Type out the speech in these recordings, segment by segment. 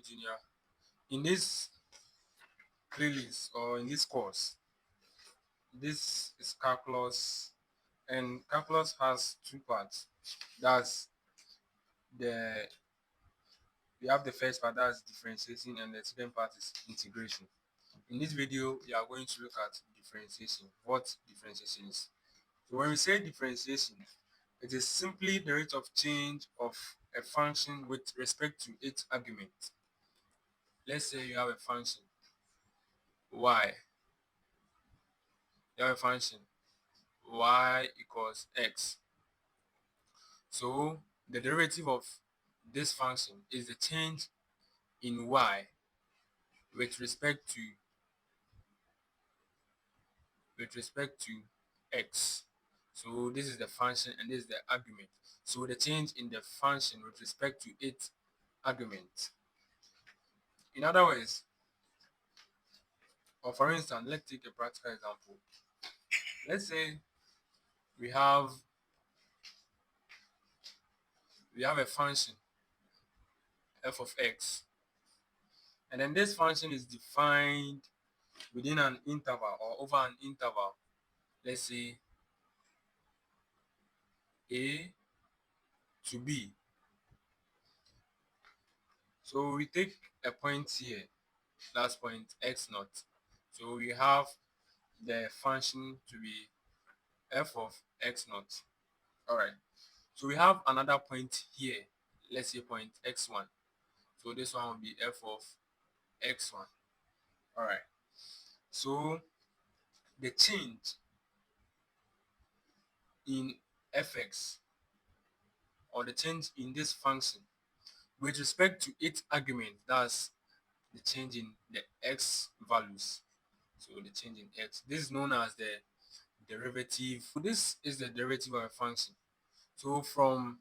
Junior. In this playlist or in this course, this is calculus, and calculus has two parts. That's the we have the first part, that's differentiation, and the second part is integration. In this video, we are going to look at differentiation. What differentiation is. So when we say differentiation, it is simply the rate of change of a function with respect to its argument. Let's say you have a function y. You have a function y equals x. So the derivative of this function is the change in y with respect to x. So this is the function and this is the argument. So the change in the function with respect to its argument. In other words, or for instance, let's take a practical example. Let's say we have a function f of x, and then this function is defined within an interval or over an interval. Let's say a to b. So we take a point here, that's point x naught. So we have the function to be f of x naught. All right. So we have another point here. Let's say point x1. So this one will be f of x1. All right. So the change in fx, or the change in this function with respect to its argument, that's the change in the x values. So the change in x, this is known as the derivative. So this is the derivative of a function. So from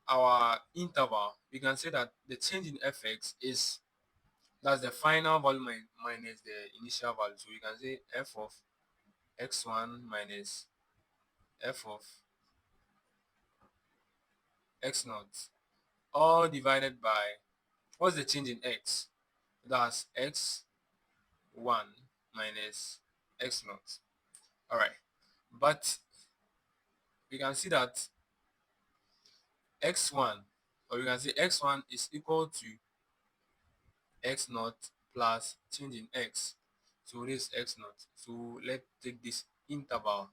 our interval, we can say that the change in fx is, that's the final value minus the initial value. So we can say f of x1 minus f of x naught, all divided by, what's the change in x? That's x1 minus x naught. All right. But we can see that x1, or we can say x1 is equal to x naught plus change in x. So this is x naught. So let's take this interval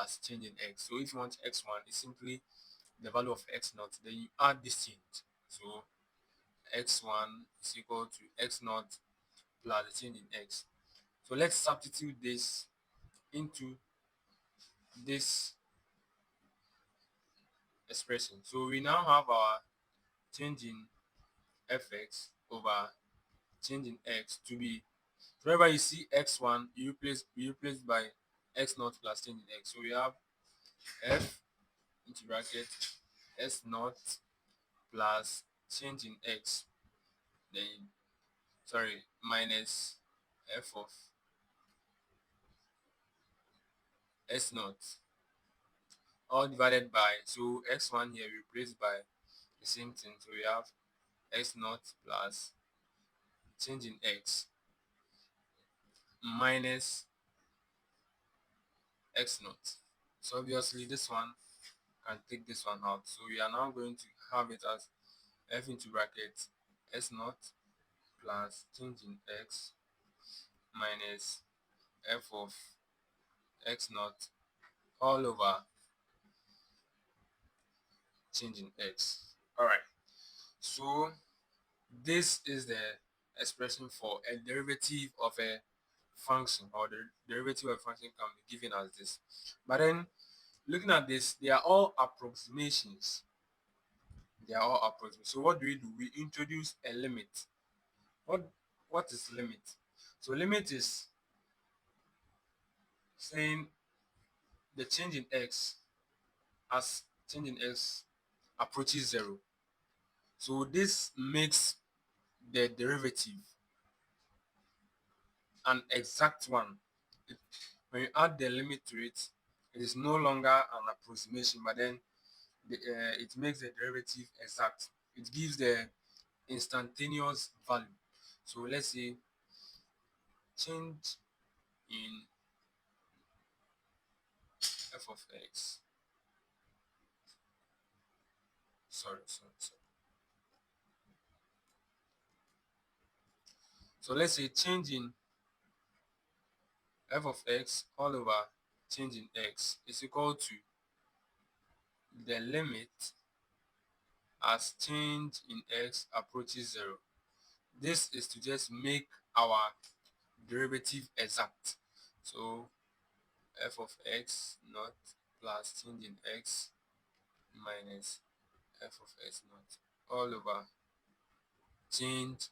as change in x. So if you want x1, it's simply the value of x naught, then you add this change. So x1 is equal to x naught plus the change in x. So let's substitute this into this expression. So we now have our change in fx over change in x to be, wherever you see x1, you replace by x naught plus change in x. So we have f into bracket s naught plus change in x, then minus f of s naught, all divided by, so x1 here replaced by the same thing. So we have x naught plus change in x minus x naught. So obviously this one can take this one out. So we are now going to have it as f into bracket s naught plus change in x minus f of x naught all over change in x. All right. So this is the expression for a derivative of a function, or the derivative of a function can be given as this. But then looking at this, they are all approximations. They are all approximations. So what do? We introduce a limit. What is limit? So limit is saying the change in x, as change in x approaches 0. So this makes the derivative an exact one. When you add the limit to it, it is no longer an approximation, but then it makes the derivative exact. It gives the instantaneous value. So let's say change in f of x. Sorry. So let's say change in f of x all over change in x is equal to the limit as change in x approaches 0. This is to just make our derivative exact. So f of x naught plus change in x minus f of x naught all over change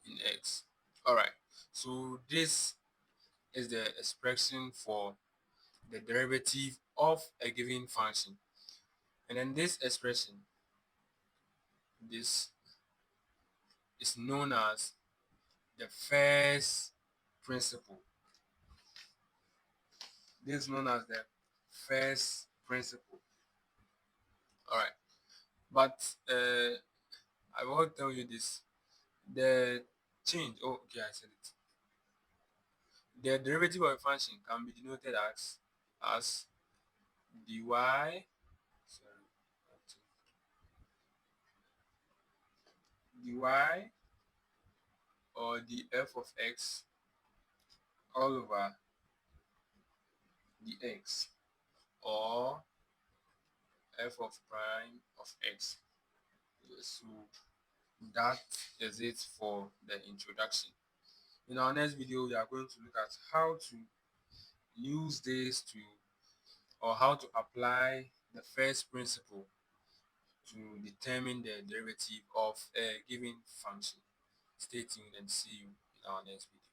in x. Alright, so this is the expression for the derivative of a given function. And then this expression, this is known as the first principle. This is known as the first principle. Alright, but I will tell you this. The change, oh, okay, I said it. The derivative of a function can be denoted as dy, sorry, dy or the f of x all over the x, or f of prime of x. So that is it for the introduction. In our next video, we are going to look at how to use this to, or how to apply the first principle to determine the derivative of a given function. Stay tuned and see you in our next video.